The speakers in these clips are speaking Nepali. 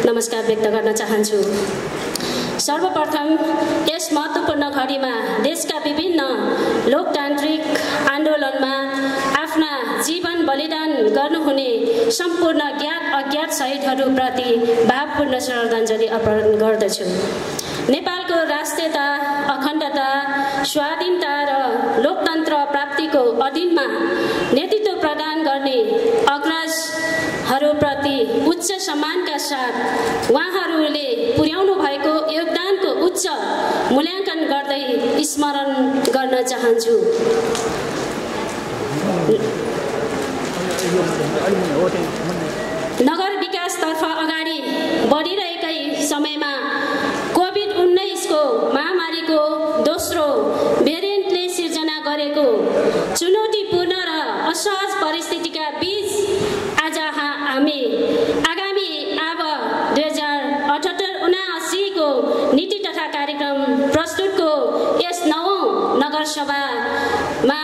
नमस्कार व्यक्त गर्न चाहन्छु। सर्वप्रथम यस महत्त्वपूर्ण घडीमा देशका विभिन्न लोकतान्त्रिक आन्दोलनमा आफ्ना जीवन बलिदान गर्नुहुने सम्पूर्ण ज्ञात अज्ञात शहीदहरूप्रति भावपूर्ण श्रद्धाञ्जली अर्पण गर्दछु। नेपालको राष्ट्रियता, अखण्डता, स्वाधीनता र लोकतन्त्र प्राप्तिको अधीनमा नेतृत्व प्रदान गर्ने अग्रजहरूप्रति उच्च सम्मानका साथ उहाँहरूले पुर्याउनु भएको योगदानको उच्च मूल्याङ्कन गर्दै स्मरण गर्न चाहन्छु। नगर विकासतर्फ अगाडि बढिरहेकै समयमा कोभिड-19को महामारीको दोस्रो भेरिएन्टले सिर्जना गरेको चुनौतीपूर्ण र असहज परिस्थितिका बीच आज हामी आगामी अब 2078-79 को नीति तथा कार्यक्रम प्रस्तुतको यस 9औं नगरसभामा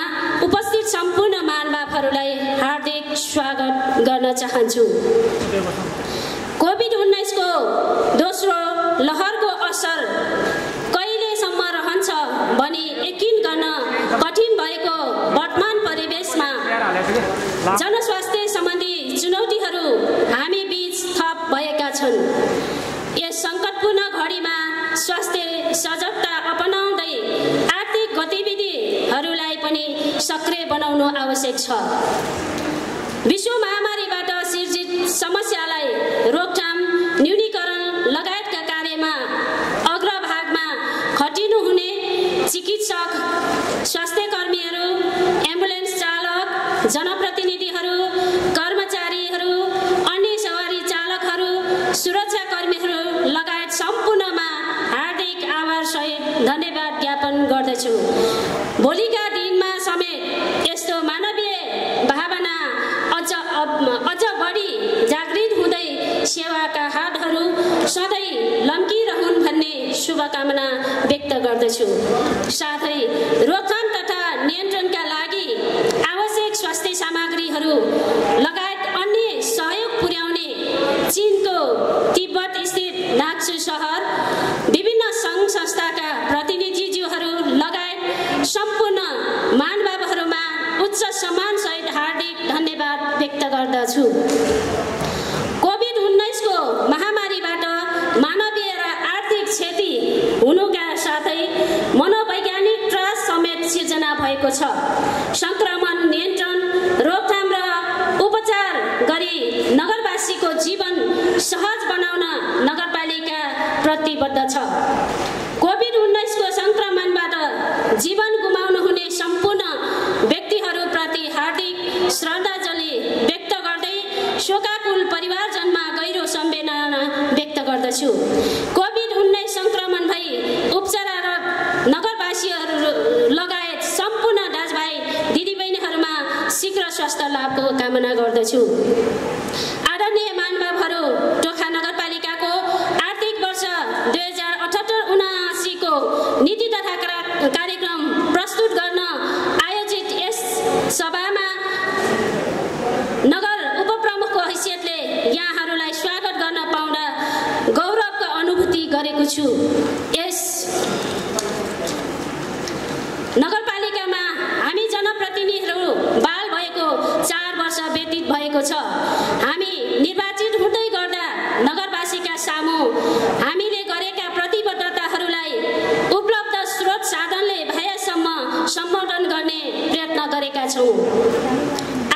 उपस्थित सम्पूर्ण महानुभावहरूलाई हार्दिक स्वागत गर्न चाहन्छु। कोभिड-19को दोस्रो लहरको असर कहिलेसम्म रहन्छ भनी यकिन गर्न कठिन भएको वर्तमान परिवेशमा जनस्वास्थ्य सम्बन्धी चुनौतीहरू हामी बीच थप भएका छन्। यस सङ्कटपूर्ण घडीमा स्वास्थ्य सजगता अपनाउँदै आर्थिक गतिविधिहरूलाई पनि सक्रिय बनाउनु आवश्यक छ। विश्व महामारीबाट सिर्जित समस्यालाई रोकथाम, न्यूनीकरण लगायतका कार्यमा अग्रभागमा खटिनुहुने चिकित्सक, स्वास्थ्यकर्मीहरू, एम्बुलेन्स चालक, जनप्रतिनिधिहरू, कर्मचारीहरू, अन्य सवारी चालकहरू, सुरक्षाकर्मीहरू लगायत सम्पूर्णमा हार्दिक आभारसहित धन्यवाद ज्ञापन गर्दछु। भोलिका दिनमा समेत यस्तो मानवीय भावना अझ बढी जागृत हुँदै सेवाका हातहरू सधैँ लम्किरहन् भन्ने शुभकामना व्यक्त गर्दछु। साथै रोकथाम तथा नियन्त्रणका लागि आवश्यक स्वास्थ्य सामग्रीहरू लगायत अन्य सहयोग पुर्याउने चीनको तिब्बत स्थित नाक्सु सहर, विभिन्न सङ्घ संस्थाका प्रतिनिधिज्यूहरू लगायत सम्पूर्ण महानुभावहरूमा उच्च सम्मानसहित हार्दिक धन्यवाद व्यक्त गर्दछु। कोभिड-19को महामारीबाट मानवीय र आर्थिक क्षति हुनुका साथै मनोवैज्ञानिक त्रास समेत सिर्जना भएको छ। सङ्क्रमण नियन्त्रण, रोकथाम र उपचार गरी नगरवासीको जीवन सहज बनाउन नगरपालिका प्रतिबद्ध छ। कोभिड-19को सङ्क्रमणबाट जीवन गुमाउनुहुने सम्पूर्ण व्यक्तिहरूप्रति हार्दिक श्रद्धाञ्जली व्यक्त गर्दै शोकाकुल परिवारजनमा गहिरो संवेदना व्यक्त गर्दछु। कोभिड-19 सङ्क्रमण भई उपचाररत नगरवासीहरू लगायत सम्पूर्ण दाजुभाइ दिदीबहिनीहरूमा शीघ्र स्वास्थ्य लाभको कामना गर्दछु। आदरणीय महानुभावहरू, टोखा नगरपालिकाको आर्थिक वर्ष 2078-79 को नीति तथा कार्यक्रम प्रस्तुत गर्न आयोजित यस सभामा नगर उपप्रमुखको हैसियतले यहाँहरूलाई स्वागत गर्न पाउँदा गौरवको अनुभूति गरेको छु। यस नगरपालिकामा हामी जनप्रतिनिधिहरू बाल भएको 4 वर्ष व्यतीत भएको छ। हामी निर्वाचित हुँदै गर्दा नगरवासीका सामु हामीले गरेका प्रतिबद्धताहरूलाई उपलब्ध स्रोत साधनले भएसम्म सम्बोधन गर्ने प्रयत्न गरेका छौँ।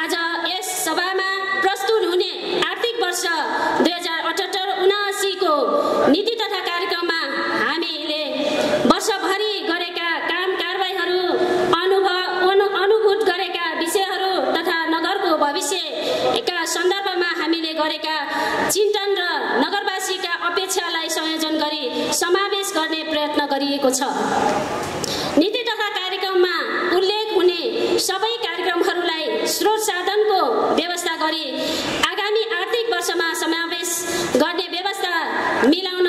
आज यस सभामा प्रस्तुत हुने आर्थिक वर्ष 2078-79 को नीति तथा कार्यक्रममा हामीले वर्षभरि गरेका काम कारबाहीहरू, अनुभूत गरेका विषयहरू तथा नगरको भविष्यका सन्दर्भमा हामीले गरेका चिन्तन र नगरवासीका अपेक्षालाई संयोजन गरी समावेश गर्ने प्रयत्न गरिएको छ। नीति तथा कार्यक्रममा उल्लेख हुने सबै कार्यक्रमहरूलाई स्रोत साधनको व्यवस्था गरी आगामी आर्थिक वर्षमा समावेश गर्ने व्यवस्था मिलाउन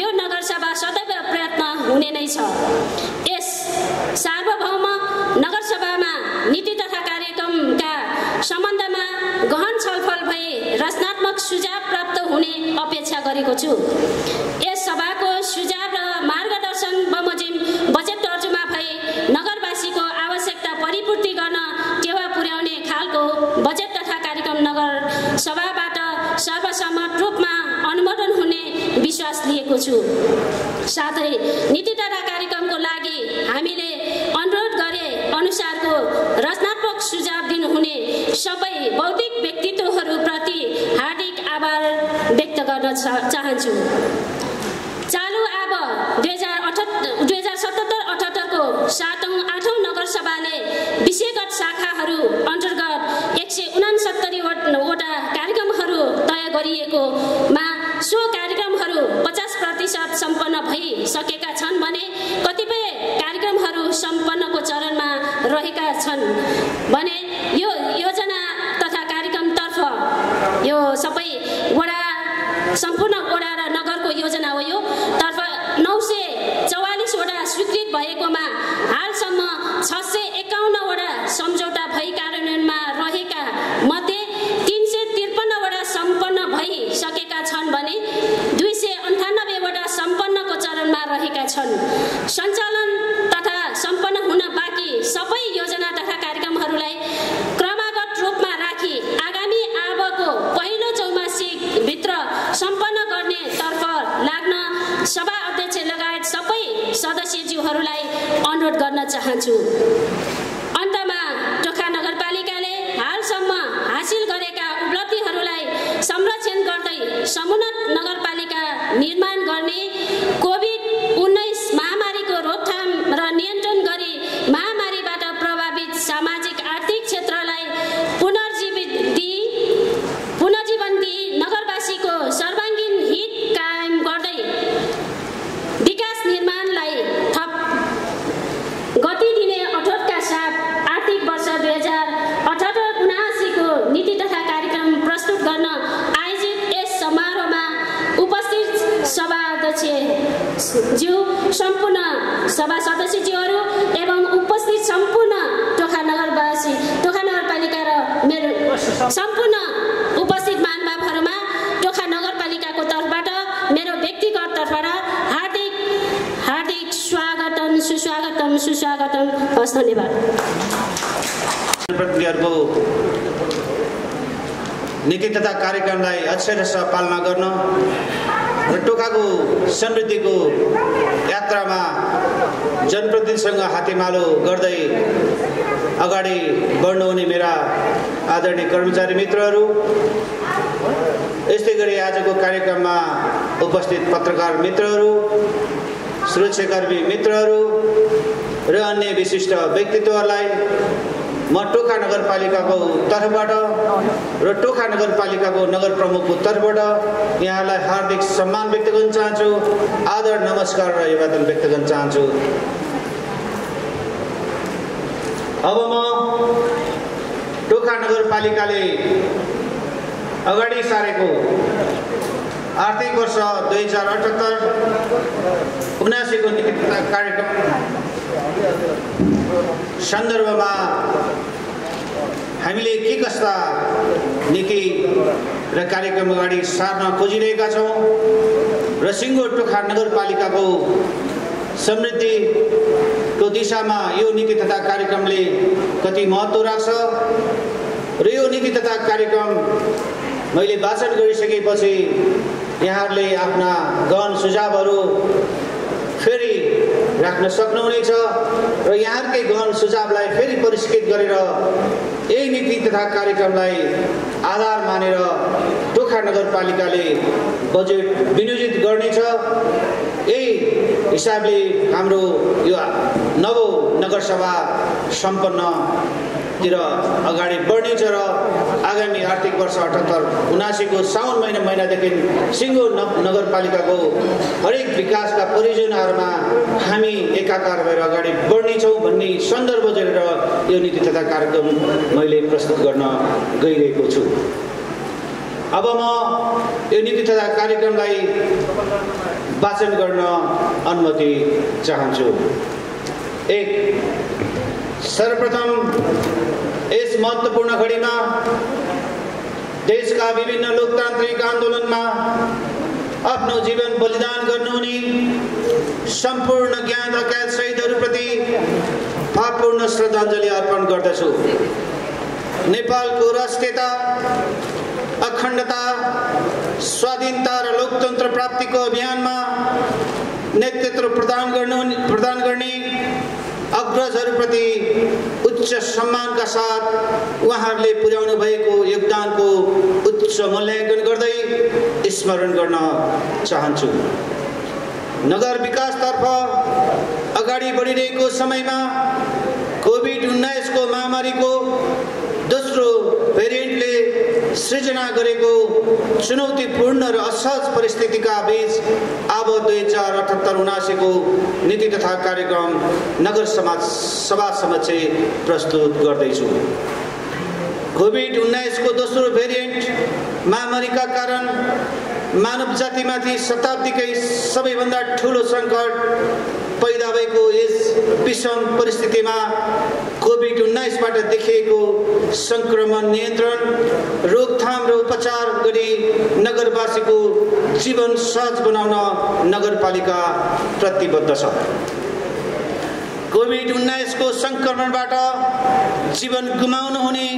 यो नगरसभा सदैव प्रयत्न हुने नै छ। यस सार्वभौम नगरसभामा नीति तथा कार्यक्रमका सम्बन्धमा गहन छलफल भई रचनात्मक सुझाव प्राप्त हुने अपेक्षा गरेको छु। यस सभाको सुझाव र मार्गदर्शन बमोजिम बजेट तर्जुमा भई नगरवासीको आवश्यकता परिपूर्ति गर्न टेवा पुर्याउने खालको बजेट तथा कार्यक्रम नगर सभाबाट सर्वसम्मत रूपमा अनुमोदन हुने विश्वास लिएको छु। साथै नीति तथा कार्यक्रमको लागि हामीले अनुरोध गरे अनुसारको रचनात्मक सुझाव दिनुहुने सबै बौद्धिक व्यक्तित्वहरूप्रति हार्दिक आभार व्यक्त गर्न चाहन्छु। चालु अब 2077-78 को 7औं नगरसभाले विषयगत शाखाहरू अन्तर्गत 169 वटा कार्यक्रमहरू तय गरिएकोमा सो कार्यक्रमहरू 50% सम्पन्न भइसकेका छन् भने कतिपय कार्यक्रमहरू सम्पन्नको चरणमा रहेका छन् भने यो योजना तथा कार्यक्रमतर्फ यो सबै वडा सम्पूर्ण वडा र नगरको योजना हो। यो तर्फ 944 वटा स्वीकृत भएकोमा हालसम्म 651 वटा सम्झौता भई कार्यान्वयनमा रहेका मध्ये 353 वटा सम्पन्न भइसकेका छन् भने 298 वटा सम्पन्नको चरणमा रहेका छन्। सञ्चालन तथा सम्पन्न हुन बाँकी सबै योजना तथा कार्यक्रमहरूलाई क्रमागत रूपमा राखी आगामी आबको पहिलो चौमासिकभित्र सम्पन्न गर्ने तर्फ लाग्न सभा अध्यक्ष लगायत सबै सदस्यज्यूहरूलाई अनुरोध गर्न चाहन्छु। अन्तमा टोखा नगरपालिकाले हालसम्म हासिल गरेका उपलब्धिहरूलाई संरक्षण गर्दै समुन्नत नगरपालिका निर्माण गर्ने, कोभिड-19 महामारीको रोकथाम र नियन्त्रण गरी महामारीबाट प्रभावित सामाजिक आर्थिक क्षेत्रलाई पुनर्जीवन दिई नगरवासीको सर्वाङ्गीन हित कायम गर्दै विकास निर्माणलाई थप गति दिने अठोटका साथ आर्थिक वर्ष 2078-79 को नीति तथा कार्यक्रम प्रस्तुत गर्न आयोजित यस समारोहमा उपस्थित सभा अध्यक्षज्यू, सम्पूर्ण सभा सदस्यज्यूहरू एवं उपस्थित सम्पूर्ण टोखा नगरपालिका र मेरो सम्पूर्ण उपस्थित महानुभावहरूमा टोखा नगरपालिकाको तर्फबाट मेरो व्यक्तिगत तर्फबाट हार्दिक स्वागतम, सुस्वागतम। हस्, धन्यवाद। प्रतिनिधिहरूको नीति तथा कार्यक्रमलाई अक्षरशः पालना गर्न र टोखाको समृद्धिको यात्रामा जनप्रतिनिधिसँग हातेमालो गर्दै अगाडि बढ्नुहुने मेरा आदरणीय कर्मचारी मित्रहरू, यस्तै गरी आजको कार्यक्रममा उपस्थित पत्रकार मित्रहरू, सुरक्षाकर्मी मित्रहरू र अन्य विशिष्ट व्यक्तित्वहरूलाई म टोखा नगरपालिकाको तर्फबाट र टोखा नगरपालिकाको नगर प्रमुखको तर्फबाट यहाँलाई हार्दिक सम्मान व्यक्त गर्न चाहन्छु, आदर, नमस्कार र अभिवादन व्यक्त गर्न चाहन्छु। अब म टोखा नगरपालिकाले अगाडि सारेको आर्थिक वर्ष 2078-79 को नीति कार्यक्रम सन्दर्भमा हामीले के कस्ता नीति र कार्यक्रम अगाडि सार्न खोजिरहेका छौँ र सिङ्गो टोखा नगरपालिकाको समृद्धिको दिशामा यो नीति तथा कार्यक्रमले कति महत्त्व राख्छ र यो नीति तथा कार्यक्रम मैले वाचन गरिसकेपछि यहाँहरूले आफ्ना गहन सुझावहरू फेरि राख्न सक्नुहुनेछ र यहाँहरूकै गहन सुझावलाई फेरि परिष्कृत गरेर यही नीति तथा कार्यक्रमलाई आधार मानेर टोखा नगरपालिकाले बजेट विनियोजित गर्नेछ। यही हिसाबले हाम्रो यो नव नगरसभा सम्पन्नतिर अगाडि बढ्नेछ र आगामी आर्थिक वर्ष 78-79 को साउन महिनादेखि सिङ्गो नगरपालिकाको हरेक विकासका परियोजनाहरूमा हामी एकाकार भएर अगाडि बढ्नेछौँ भन्ने सन्दर्भ जोडेर यो नीति तथा कार्यक्रम मैले प्रस्तुत गर्न गइरहेको छु। अब म यो नीति तथा कार्यक्रमलाई वाचन गर्न अनुमति चाहन्छु। 1. सर्वप्रथम यस महत्त्वपूर्ण घडीमा देशका विभिन्न लोकतान्त्रिक आन्दोलनमा आफ्नो जीवन बलिदान गर्नुहुने सम्पूर्ण ज्ञान र कैद शहीदहरूप्रति भावपूर्ण श्रद्धाञ्जली अर्पण गर्दछु। नेपालको राष्ट्रियता, अखण्डता, स्वाधीनता र लोकतन्त्र प्राप्तिको अभियानमा नेतृत्व प्रदान गर्ने अग्रजहरूप्रति उच्च सम्मानका साथ उहाँहरूले पुर्याउनु भएको योगदानको उच्च मूल्याङ्कन गर्दै स्मरण गर्न चाहन्छु। नगर विकासतर्फ अगाडि बढिरहेको समयमा कोभिड-19 को महामारीको दोस्रो भेरिएन्टले सृजना गरेको चुनौतीपूर्ण र असहज परिस्थितिका बीच अब 2078-79 को नीति तथा कार्यक्रम नगर सभा समक्ष प्रस्तुत गर्दैछु। कोभिड-19 को दोस्रो भेरिएन्ट महामारीका कारण मानव जातिमाथि शताब्दीकै सबैभन्दा ठूलो सङ्कट पैदा भएको यस विषम परिस्थितिमा कोभिड-19बाट देखिएको संक्रमण नियन्त्रण, रोकथाम र उपचार गरी नगरवासीको जीवन सहज बनाउन नगरपालिका प्रतिबद्ध छ। कोभिड-19 को संक्रमणबाट जीवन गुमाउनु हुने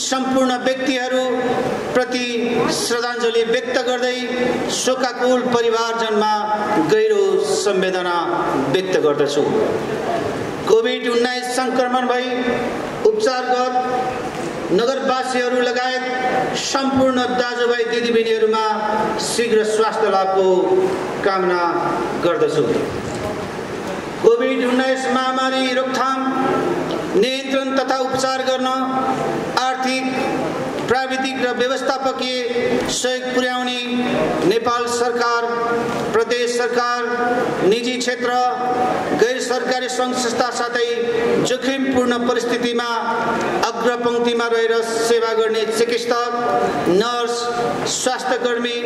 सम्पूर्ण व्यक्तिहरू प्रति श्रद्धाञ्जली व्यक्त गर्दै शोकाकुल परिवारजनमा गहिरो संवेदना व्यक्त गर्दछु। कोभिड-19 संक्रमण भई उपचारगत नगरवासीहरू लगायत सम्पूर्ण दाजुभाइ दिदीबहिनीहरूमा शीघ्र स्वास्थ्य लाभको कामना गर्दछु। कोभिड-19 महामारी रोकथाम, नियन्त्रण तथा उपचार गर्न आर्थिक, प्राविधिक र व्यवस्थापकीय सहयोग पुर्याउने नेपाल सरकार, प्रदेश सरकार, निजी क्षेत्र, गैर सरकारी सङ्घ संस्था साथै जोखिमपूर्ण परिस्थितिमा अग्रपङ्क्तिमा रहेर सेवा गर्ने चिकित्सक, नर्स, स्वास्थ्यकर्मी,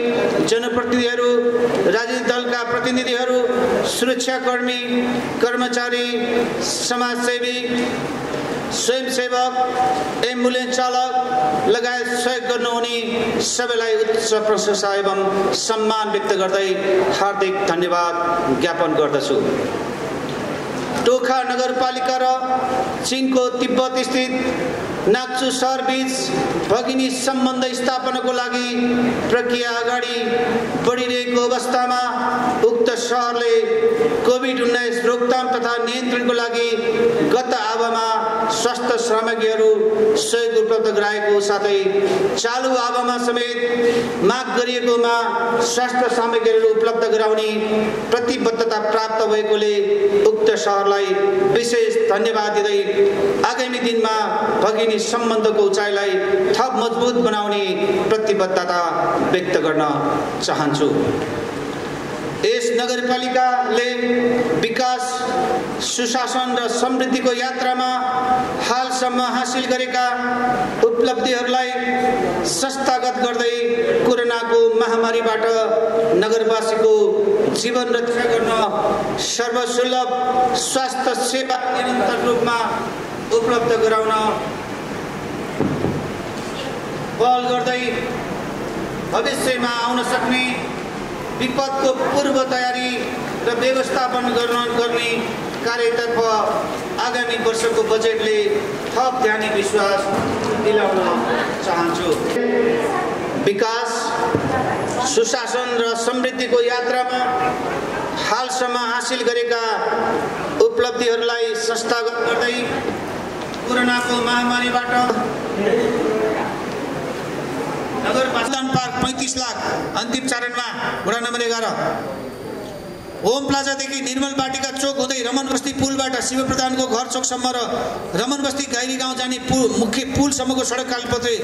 जनप्रतिनिधिहरू, राजनीतिक दलका प्रतिनिधिहरू, सुरक्षाकर्मी, कर्मचारी, समाजसेवी, स्वयंसेवक, एम्बुलेन्स चालक लगायत सहयोग गर्नुहुने सबैलाई उच्च प्रशंसा एवं सम्मान व्यक्त गर्दै हार्दिक धन्यवाद ज्ञापन गर्दछु। टोखा नगरपालिका र चीनको तिब्बत स्थित नाक्चु सहर बीच भगिनी सम्बन्ध स्थापनाको लागि प्रक्रिया अगाडि बढिरहेको अवस्थामा उक्त सहरले कोभिड-19 रोकथाम तथा नियन्त्रणको लागि गत आवामा स्वास्थ्य सामग्रीहरू सहयोग उपलब्ध गराएको साथै चालु आवामा समेत माग गरिएकोमा स्वास्थ्य सामग्रीहरू उपलब्ध गराउने प्रतिबद्धता प्राप्त भएकोले उक्त सहरलाई विशेष धन्यवाद दिँदै आगामी दिनमा भगिनी सम्बन्धको उचाइलाई थप मजबुत बनाउने प्रतिबद्धता व्यक्त गर्न चाहन्छु। यस नगरपालिकाले विकास, सुशासन र समृद्धिको यात्रामा हालसम्म हासिल गरेका उपलब्धिहरूलाई संस्थागत गर्दै कोरोनाको महामारीबाट नगरवासीको जीवन रक्षा गर्न सर्वसुलभ स्वास्थ्य सेवा निरन्तर रूपमा उपलब्ध गराउन पहल गर्दै भविष्यमा आउन सक्ने विपदको पूर्व तयारी र व्यवस्थापन गर्ने कार्यतर्फ आगामी वर्षको बजेटले थप ध्यान विश्वास दिलाउन चाहन्छु। विकास, सुशासन र समृद्धिको यात्रामा हालसम्म हासिल गरेका उपलब्धिहरूलाई संस्थागत गर्दै कोरोनाको महामारीबाट नगर मतदान पार्क 35 लाख अन्तिम चरणमा वडा नम्बर 11 ओम प्लाजादेखि निर्मल बाटिका चोक हुँदै रमन बस्ती पुलबाट शिव प्रधानको घर चोकसम्म र रमन बस्ती गैरी गाउँ जाने मुख्य पुलसम्मको सडक कालोपत्री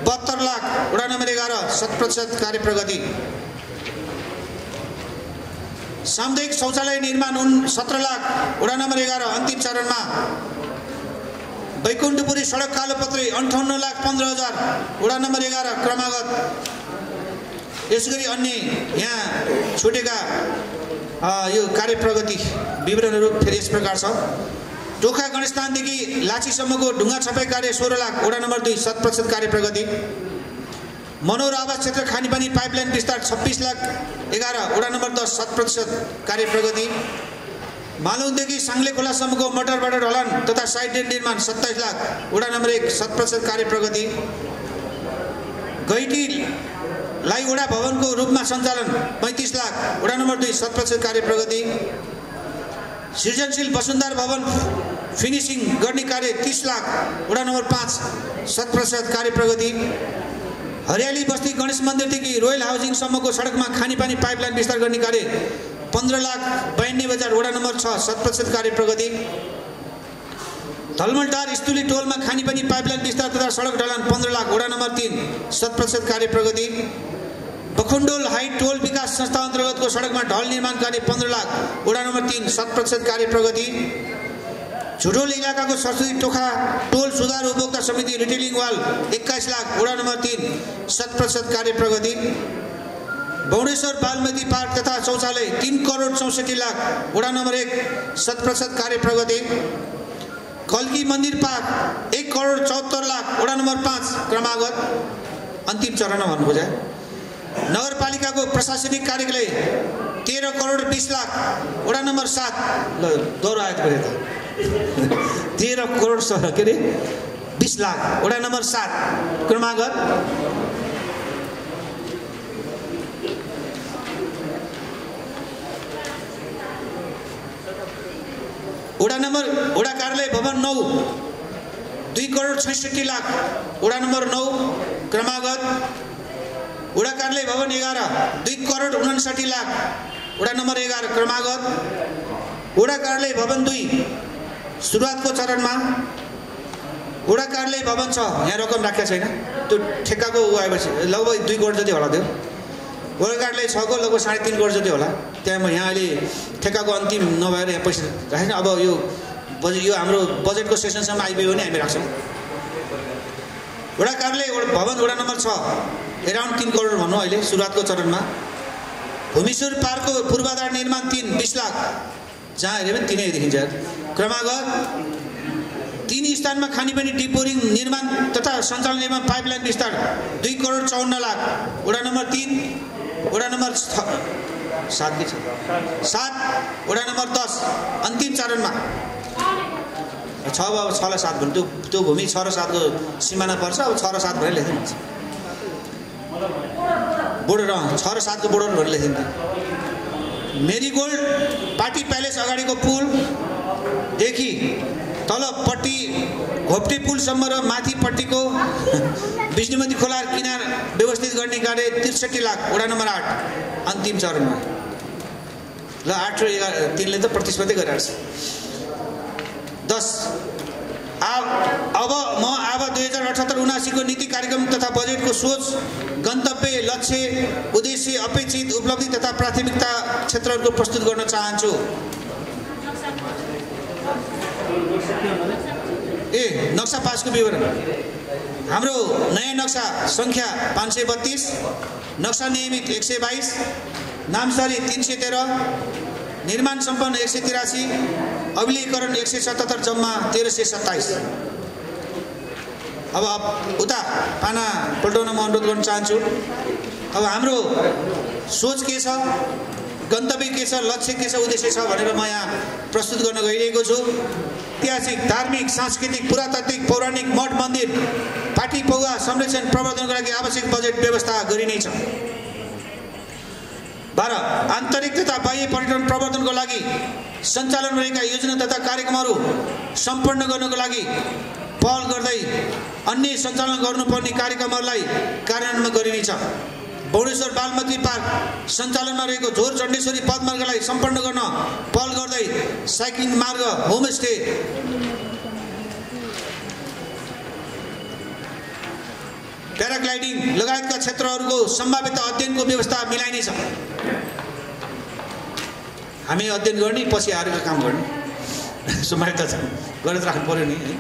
72 लाख, वडा नम्बर 11 100% कार्य प्रगति। सामुदायिक शौचालय निर्माण 17 लाख, वडा नम्बर 11 अन्तिम चरणमा। बैकुण्ठपुरी सडक कालोपत्री 58,15,000, वडा नम्बर 11 क्रमागत। यसगरी अन्य यहाँ छुटेका यो कार्य प्रगति विवरणहरू फेरि यस प्रकार छ। टोखा गणेशस्थानदेखि लाचीसम्मको ढुङ्गा छपाई कार्य 16 लाख, वडा नम्बर 2 100% कार्य प्रगति। मनोहर आवास क्षेत्र खानेपानी पाइपलाइन विस्तार 26 लाख 11, वडा नम्बर 10 100% कार्य प्रगति। मालुङदेखि साङ्ले खोलासम्मको मोटरबाट ढलान तथा साइड ड्रेन निर्माण 27 लाख, वडा नम्बर 1 100% कार्य प्रगति। गैटीलाई वडा भवनको रूपमा सञ्चालन 35 लाख, वडा नम्बर 2 100% कार्य प्रगति। सृजनशील वसुन्धरा भवन फिनिसिङ गर्ने कार्य 30 लाख, वडा नम्बर 5 100% कार्य प्रगति। हरियाली बस्ती गणेश मन्दिरदेखि रोयल हाउसिङसम्मको सडकमा खानेपानी पाइपलाइन विस्तार गर्ने कार्य 15,92,000, वडा नम्बर 6 100% कार्य प्रगति। धलमलटार स्तुली टोलमा खानेपानी पाइपलाइन विस्तार तथा सडक ढलान 15 लाख, वडा नम्बर 3 100% कार्य प्रगति। बखुन्डोल हाइट टोल विकास संस्था अन्तर्गतको सडकमा ढल निर्माण कार्य 15 लाख, वडा नम्बर 3 100% कार्य प्रगति। झुटोल इलाकाको सरस्वती टोखा टोल सुधार उपभोक्ता समिति रिटेलिङ वाल 21 लाख, वडा नम्बर 3 100% कार्य प्रगति। बौडेश्वर बालमती पार्क तथा शौचालय 3 करोड 64 लाख, वडा नम्बर 1 100% कार्य प्रगति। कल्की मन्दिर पार्क 1 करोड 74 लाख, वडा नम्बर 5 क्रमागत अन्तिम चरणमा भन्नु खोजे। नगरपालिकाको प्रशासनिक कार्यालय 13 करोड 20 लाख, वडा नम्बर 7 दोहोरो आएको थियो त 13 करोड 20 लाख, वडा नम्बर 7 क्रमागत। वडा कार्यालय भवन 9 2 करोड 66 लाख, वडा नम्बर 9 क्रमागत। वडा कार्यालय भवन 11 2 करोड 59 लाख, वडा नम्बर 11 क्रमागत। वडा कार्यालय भवन 2 सुरुवातको चरणमा। वडा कार्यालय भवन 6 यहाँ रकम राखेको छैन, त्यो ठेक्काको आएपछि लगभग 2 करोड जति होला। त्यो वडा कार्यालय 6 को लगभग 3.5 करोड जति होला। त्यहाँ म यहाँ अहिले ठेक्काको अन्तिम नभएर यहाँ पैसा राखेन। अब यो हाम्रो बजेटको सेसनसम्म आइपुग्यो भने हामी राख्छौँ। वडा कार्यालय भवन वडा नम्बर 6 अराउन्ड 3 करोड भनौँ अहिले सुरुवातको चरणमा। भूमिश्वर पार्कको पूर्वाधार निर्माण 20 लाख, जहाँ हेऱ्यो भने 3 देखिन्छ क्रमागत। 3 स्थानमा खानेपानी डिपोरिङ निर्माण तथा सञ्चालन निर्माण पाइपलाइन विस्तार 2 करोड 54 लाख, वडा नम्बर 3 वडा नम्बर 7 वडा नम्बर 10 अन्तिम चरणमा। 6 लाई 7 भन्नु त्यो भूमि 6 र 7 को सिमाना पर्छ। अब 6 र 7 भनेर लेखिदिन्छ बोर्डर 6 र 7 को बोर्डर भनेर लेखिदिन्छ। मेरीगोल्ड पार्टी प्यालेस अगाडिको पुलदेखि तलपट्टि घोप्टे पुलसम्म र माथिपट्टिको विष्णुमती खोला किनार व्यवस्थित गर्ने कार्य 63 लाख, वडा नम्बर 8 अन्तिम चरणमा। ल 8 र 3 ले त प्रतिस्पर्धा गरिरहेको छ। 10 अब 2078-79 को नीति कार्यक्रम तथा बजेटको सोच, गन्तव्य, लक्ष्य, उद्देश्य, अपेक्षित उपलब्धि तथा प्राथमिकता क्षेत्रहरूको प्रस्तुत गर्न चाहन्छु। नक्सा पासको विवरण। हाम्रो नयाँ नक्सा संख्या 532, नक्सा नियमित 122, नामसारी 313, निर्माण सम्पन्न 183, अभिलेखीकरण 177, जम्मा 1327। अब उता पाना पल्टाउन म अनुरोध गर्न चाहन्छु। अब हाम्रो सोच के छ, गन्तव्य के छ, लक्ष्य के छ, उद्देश्य छ भनेर म यहाँ प्रस्तुत गर्न गइरहेको छु। ऐतिहासिक, धार्मिक, सांस्कृतिक, पुरातात्विक, पौराणिक मठ मन्दिर पाटी पौवा संरक्षण प्रवर्धनको लागि आवश्यक बजेट व्यवस्था गरिनेछ। 12 आन्तरिक तथा बाह्य पर्यटन प्रवर्धनको लागि सञ्चालन रहेका योजना तथा कार्यक्रमहरू सम्पन्न गर्नको लागि पहल गर्दै अन्य सञ्चालन गर्नुपर्ने कार्यक्रमहरूलाई कार्यान्वयन गरिनेछ। बौडेश्वर बालमती पार्क सञ्चालनमा रहेको झोर चण्डेश्वरी पदमार्गलाई सम्पन्न गर्न पहल गर्दै साइक्लिङ मार्ग, होमस्टे, प्याराग्लाइडिङ लगायतका क्षेत्रहरूको सम्भावित अध्ययनको व्यवस्था मिलाइनेछ। हामी अध्ययन गर्ने, पछि आएर काम गर्ने समय त गरेर राख्नु पर्यो नि है।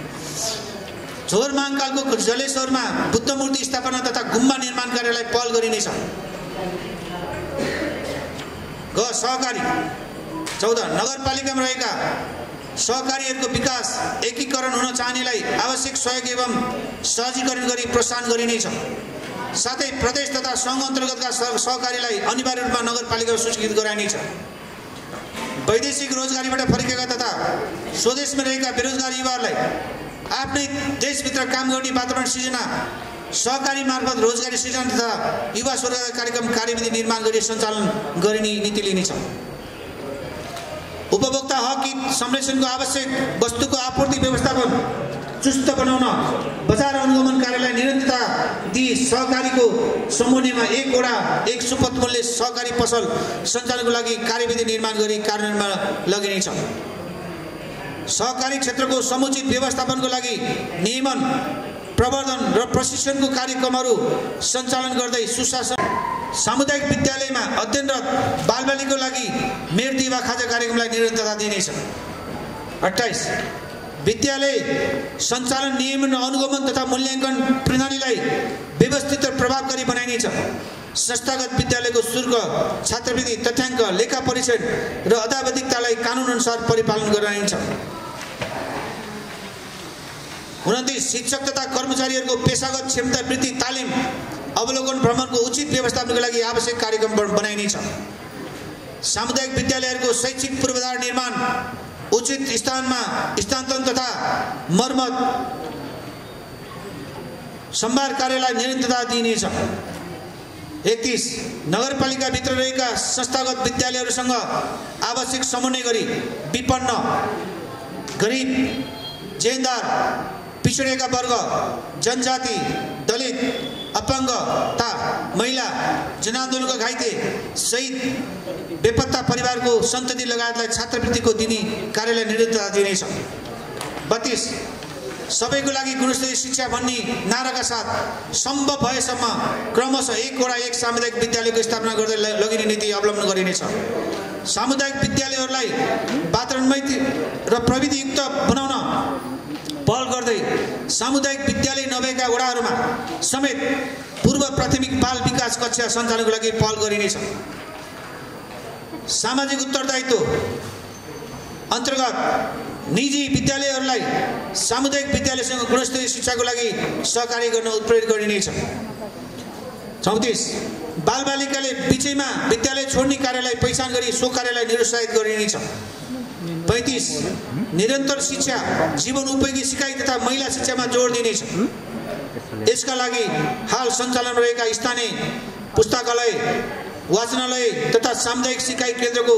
झोर महाकालको जलेश्वरमा बुद्ध मूर्ति स्थापना तथा गुम्बा निर्माण कार्यलाई पहल गरिनेछ। सहकारी 14 नगरपालिकामा रहेका सहकारीहरूको विकास एकीकरण हुन चाहनेलाई आवश्यक सहयोग एवं सहजीकरण गरी प्रोत्साहन गरिनेछ। साथै प्रदेश तथा सङ्घ अन्तर्गतका सहकारीलाई अनिवार्य रूपमा नगरपालिकामा सूचीकृत गराइनेछ। वैदेशिक रोजगारीबाट फर्केका तथा स्वदेशमा रहेका बेरोजगार युवाहरूलाई आफ्नै देशभित्र काम गर्ने वातावरण सिर्जना, सहकारी मार्फत रोजगारी सृजना तथा युवा स्वरोजगार कार्यक्रम कार्यविधि निर्माण गरी सञ्चालन गरिने नीति लिनेछ। उपभोक्ता हक हित संरक्षणको आवश्यक वस्तुको आपूर्ति व्यवस्थापन चुस्त बनाउन बजार अनुगमन कार्यालय निरन्तरता दिई सहकारीको समन्वयमा 1 वडा 1 सुपथ मूल्य सहकारी पसल सञ्चालनको लागि कार्यविधि निर्माण गरी कार्यान्वयनमा लगिनेछ। सहकारी क्षेत्रको समुचित व्यवस्थापनको लागि नियमन, प्रवर्धन र प्रशिक्षणको कार्यक्रमहरू सञ्चालन गर्दै सुशासन, सामुदायिक विद्यालयमा अध्ययनरत बालबालिकाको लागि मेर दिवा खाजा कार्यक्रमलाई निरन्तरता दिनेछ। 28 विद्यालय सञ्चालन नियमन, अनुगमन तथा मूल्याङ्कन प्रणालीलाई व्यवस्थित र प्रभावकारी बनाइनेछ। संस्थागत विद्यालयको शुल्क, छात्रवृत्ति, तथ्याङ्क, लेखा परीक्षण र अदावधिकतालाई कानुनअनुसार परिपालन गराइन्छ। 29 शिक्षक तथा कर्मचारीहरूको पेशागत क्षमता वृद्धि तालिम अवलोकन भ्रमणको उचित व्यवस्थापनको लागि आवश्यक कार्यक्रम बनाइनेछ। सामुदायिक विद्यालयहरूको शैक्षिक पूर्वाधार निर्माण, उचित स्थानमा स्थानान्तरण तथा मर्मत सम्भार कार्यलाई निरन्तरता दिइनेछ। 31 नगरपालिकाभित्र रहेका संस्थागत विद्यालयहरूसँग आवश्यक समन्वय गरी विपन्न, गरिब, जेन्दार, पिछडिएका वर्ग, जनजाति, दलित, अपाङ्गता, महिला, जनआन्दोलनका घाइते, शहीद, बेपत्ता परिवारको सन्तति लगायतलाई छात्रवृत्तिको दिने कार्यलाई निरन्तरता दिनेछ। 32 सबैको लागि गुणस्तरीय शिक्षा भन्ने नाराका साथ सम्भव भएसम्म क्रमशः 1 वडा 1 सामुदायिक विद्यालयको स्थापना गर्दै लगिने नीति अवलम्बन गरिनेछ। सामुदायिक विद्यालयहरूलाई वातावरणमय र प्रविधियुक्त बनाउन पहल गर्दै सामुदायिक विद्यालय नभएका वडाहरूमा समेत पूर्व प्राथमिक बाल विकास कक्षा सञ्चालनको लागि पहल गरिनेछ। सामाजिक उत्तरदायित्व अन्तर्गत निजी विद्यालयहरूलाई सामुदायिक विद्यालयसँग गुणस्तरीय शिक्षाको लागि सहकार्य गर्न उत्प्रेरित गरिनेछ। 34 बालबालिकाले बिचैमा विद्यालय छोड्ने कार्यलाई पहिचान गरी सो कार्यलाई निरुत्साहित गरिनेछ। 35 निरन्तर शिक्षा, जीवन उपयोगी सिकाइ तथा महिला शिक्षामा जोड दिनेछ। यसका लागि हाल सञ्चालनमा रहेका स्थानीय पुस्तकालय, वाचनालय तथा सामुदायिक सिकाइ केन्द्रको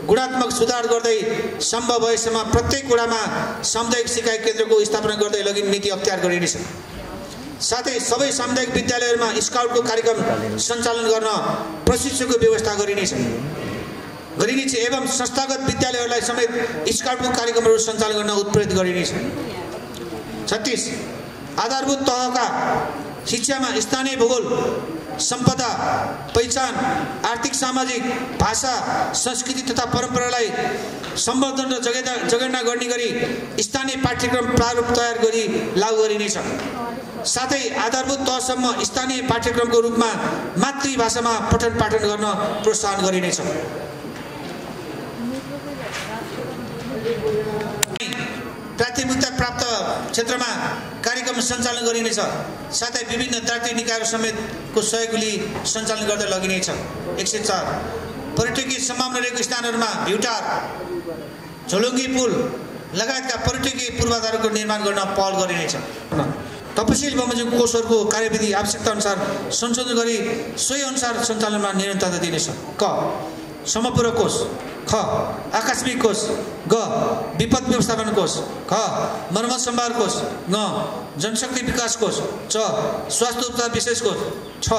गुणात्मक सुधार गर्दै सम्भव भएसम्म प्रत्येक वडामा सामुदायिक सिकाइ केन्द्रको स्थापना गर्दै लगिने नीति अख्तियार गरिनेछ। साथै सबै सामुदायिक विद्यालयहरूमा स्काउटको कार्यक्रम सञ्चालन गर्न प्रशिक्षणको व्यवस्था गरिनेछ एवं संस्थागत विद्यालयहरूलाई समेत स्काउटको कार्यक्रमहरू सञ्चालन गर्न उत्प्रेरित गरिनेछ। 36 आधारभूत तहका शिक्षामा स्थानीय भूगोल, सम्पदा, पहिचान, आर्थिक, सामाजिक, भाषा, संस्कृति तथा परम्परालाई सम्वर्धन र जगेर्ना गर्ने गरी स्थानीय पाठ्यक्रम प्रारूप तयार गरी लागू गरिनेछ। साथै आधारभूत तहसम्म स्थानीय पाठ्यक्रमको रूपमा मातृभाषामा पठन पाठन गर्न प्रोत्साहन गरिनेछ। प्राथमिकता प्राप्त क्षेत्रमा कार्यक्रम सञ्चालन गरिनेछ। साथै विभिन्न दार्जिलिङ निकायहरू समेतको सहयोग लिई सञ्चालन गर्दै लगिनेछ। 104 पर्यटकीय सम्भावना रहेको स्थानहरूमा भ्युटार, झोलुङ्गी पुल लगायतका पर्यटकीय पूर्वाधारको निर्माण गर्न पहल गरिनेछ। तपसिल बमोजिम कोषहरूको कार्यविधि आवश्यकता अनुसार संशोधन गरी सोही अनुसार सञ्चालनमा निरन्तरता दिनेछ। क समपूरक कोष ख आकस्मिक कोष, ग विपद व्यवस्थापन कोष, ख मर्मत सम्भार कोष, ग जनशक्ति विकास कोष, च स्वास्थ्य उपचार विशेष कोष, छ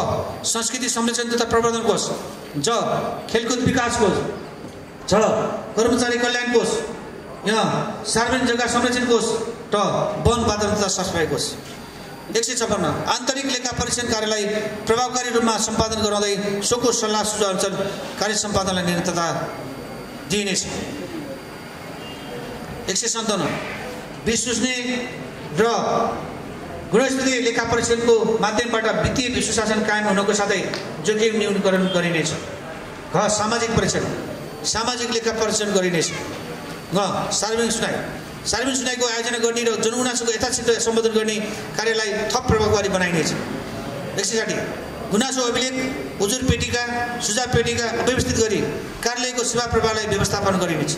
संस्कृति संरक्षण तथा प्रवर्धन कोष, ज खेलकुद विकास कोष, छ कर्मचारी कल्याण कोष, यहाँ सार्वजनिक जग्गा संरक्षण कोष, ट वन वातावरण तथा सफाई कोष। 156 आन्तरिक लेखा परीक्षण कार्यलाई प्रभावकारी रूपमा सम्पादन गराउँदै सोको सल्लाह सुझाव अनुसार कार्य सम्पादनलाई निरन्तरता दिइनेछ। 157 विश्वसनीय र गुणस्तरीय लेखा परीक्षणको माध्यमबाट वित्तीय विश्वशासन कायम हुनको साथै जोखिम न्यूनीकरण गरिनेछ। घ सामाजिक परीक्षण, सामाजिक लेखा परीक्षण गरिनेछ। घ सार्वजनिक सुनाइ, सार्वजनिक सुनाइको आयोजना गर्ने र जनगुनासोको यथाशीघ्र सम्बोधन गर्ने कार्यलाई थप प्रभावकारी बनाइनेछ। 160 गुनासो अभिलेख, उजुर पेटिका, सुझाव पेटिका व्यवस्थित गरी कार्यालयको सेवा प्रवाहलाई व्यवस्थापन गरिनेछ।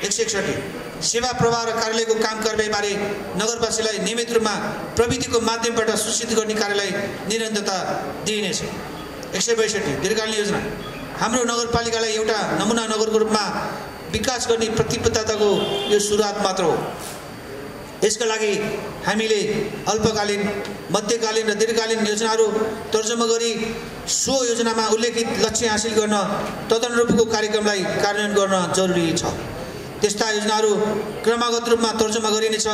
161 सेवा प्रवाह र कार्यालयको काम कारबाहीबारे नगरवासीलाई नियमित रूपमा प्रविधिको माध्यमबाट सूचित गर्ने कार्यलाई निरन्तरता दिइनेछ। 162 दीर्घकालीन योजना, हाम्रो नगरपालिकालाई एउटा नमुना नगरको रूपमा विकास गर्ने प्रतिबद्धताको यो सुरुवात मात्र हो। यसका लागि हामीले अल्पकालीन, मध्यकालीन र दीर्घकालीन योजनाहरू तर्जुमा गरी सो योजनामा उल्लेखित लक्ष्य हासिल गर्न तदनुरूपको कार्यक्रमलाई कार्यान्वयन गर्न जरुरी छ। त्यस्ता योजनाहरू क्रमागत रूपमा तर्जुमा गरिनेछ।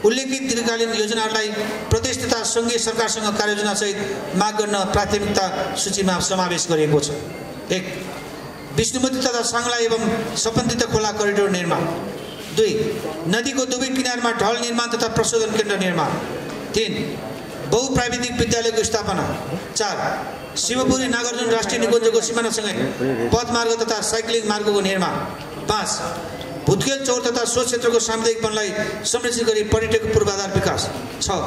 उल्लेखित दीर्घकालीन योजनाहरूलाई प्रदेश तथा सङ्घीय सरकारसँग कार्ययोजनासहित माग गर्न प्राथमिकता सूचीमा समावेश गरिएको छ। 1 विष्णुमती तथा साङ्ला एवं सपनतीर्थ खोला करिडोर निर्माण। 2 नदीको दुवै किनारमा ढल निर्माण तथा प्रशोधन केन्द्र निर्माण। 3 बहुप्राविधिक विद्यालयको स्थापना। 4 शिवपुरी नागार्जुन राष्ट्रिय निकुञ्जको सिमानासँगै पथमार्ग तथा साइक्लिङ मार्गको निर्माण। 5 भुतखेल चौर तथा सो क्षेत्रको सामुदायिक वनलाई संरक्षित गरी पर्यटकको पूर्वाधार विकास। 6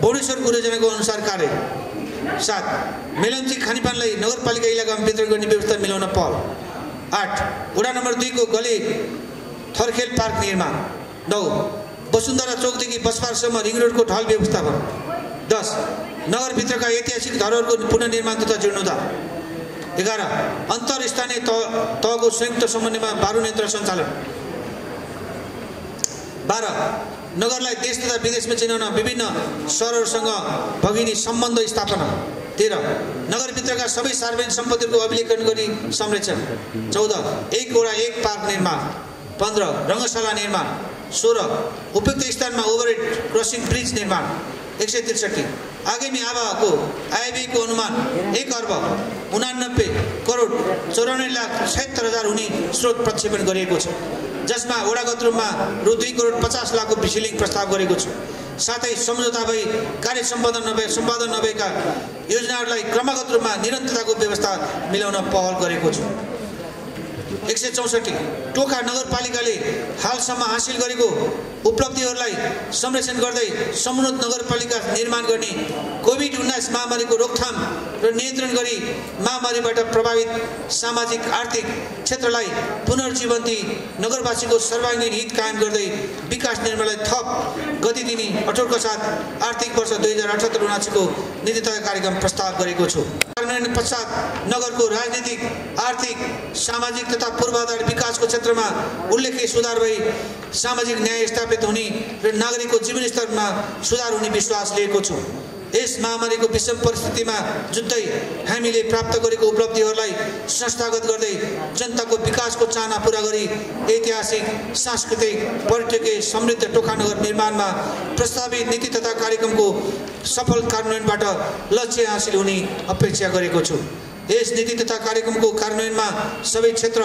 बौडेश्वर गुरुजनको अनुसार कार्य। 7 मेलम्ची खानेपानीलाई नगरपालिका इलाकामा वितरण गर्ने व्यवस्था मिलाउन पहल। 8 वडा नम्बर 2 को गली थरखेल पार्क निर्माण। 9 वसुन्धरा चौकदेखि बसपार्कसम्म रिङ रोडको ढल व्यवस्थापन। 10 नगरभित्रका ऐतिहासिक धरोहरको पुनर्निर्माण तथा जीर्णोद्धार। 11 अन्तर स्थानीय तहको संयुक्त समन्वयमा बारु यन्त्र सञ्चालन। 12 नगरलाई देश तथा विदेशमा चिनाउन विभिन्न सहरहरूसँग भगिनी सम्बन्ध स्थापना। 13 नगरभित्रका सबै सार्वजनिक सम्पत्तिहरूको अभिलेखन गरी संरक्षण। 14 एक वडा एक पार्क निर्माण। 15 रङ्गशाला निर्माण। 16 उपयुक्त स्थानमा ओभरहेड क्रसिङ ब्रिज निर्माण। 163 आगामी आवाको आयव्ययको अनुमान 1,89,94,94,76,000 हुने स्रोत प्रक्षेपण गरिएको छ, जसमा वडागत रूपमा रु 2,50,00,000 को सिलिङ प्रस्ताव गरेको छु। साथै सम्झौता भई कार्य सम्पादन नभएका योजनाहरूलाई क्रमगत रूपमा निरन्तरताको व्यवस्था मिलाउन पहल गरेको छु। 164 टोखा नगरपालिकाले हालसम्म हासिल गरेको उपलब्धिहरूलाई संरक्षण गर्दै समुन्नत नगरपालिका निर्माण गर्ने, कोभिड-19 महामारीको रोकथाम र नियन्त्रण गरी महामारीबाट प्रभावित सामाजिक आर्थिक क्षेत्रलाई पुनर्जीवन्ती नगरवासीको सर्वाङ्गीण हित कायम गर्दै विकास निर्माणलाई थप गति दिने अठोटका साथ आर्थिक वर्ष 2078-79 को नीति तथा कार्यक्रम प्रस्ताव गरेको छु। कार्यान्वयन पश्चात नगरको राजनीतिक, आर्थिक, सामाजिक तथा पूर्वाधार विकासको क्षेत्रमा उल्लेख्य सुधार भई सामाजिक न्याय स्थापित हुने र नागरिकको जीवनस्तरमा सुधार हुने विश्वास लिएको छु। यस महामारीको विषम परिस्थितिमा जुझ्दै हामीले प्राप्त गरेको उपलब्धिहरूलाई संस्थागत गर्दै जनताको विकासको चाहना पूरा गरी ऐतिहासिक, सांस्कृतिक, पर्यटकीय समृद्ध टोखा नगर निर्माणमा प्रस्तावित नीति तथा कार्यक्रमको सफल कार्यान्वयनबाट लक्ष्य हासिल हुने अपेक्षा गरेको छु। यस नीति तथा कार्यक्रमको कार्यान्वयनमा सबै क्षेत्र,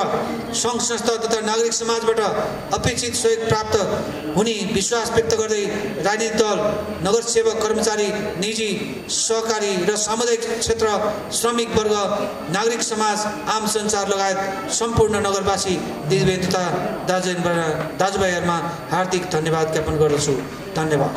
सङ्घ संस्था तथा नागरिक समाजबाट अपेक्षित सहयोग प्राप्त हुने विश्वास व्यक्त गर्दै राजनीतिक दल, नगरसेवक, कर्मचारी, निजी, सहकारी र सामुदायिक क्षेत्र, श्रमिक वर्ग, नागरिक समाज, आम सञ्चार लगायत सम्पूर्ण नगरवासी दिदीबहिनी तथा दाजुभाइहरूमा हार्दिक धन्यवाद ज्ञापन गर्दछु। धन्यवाद।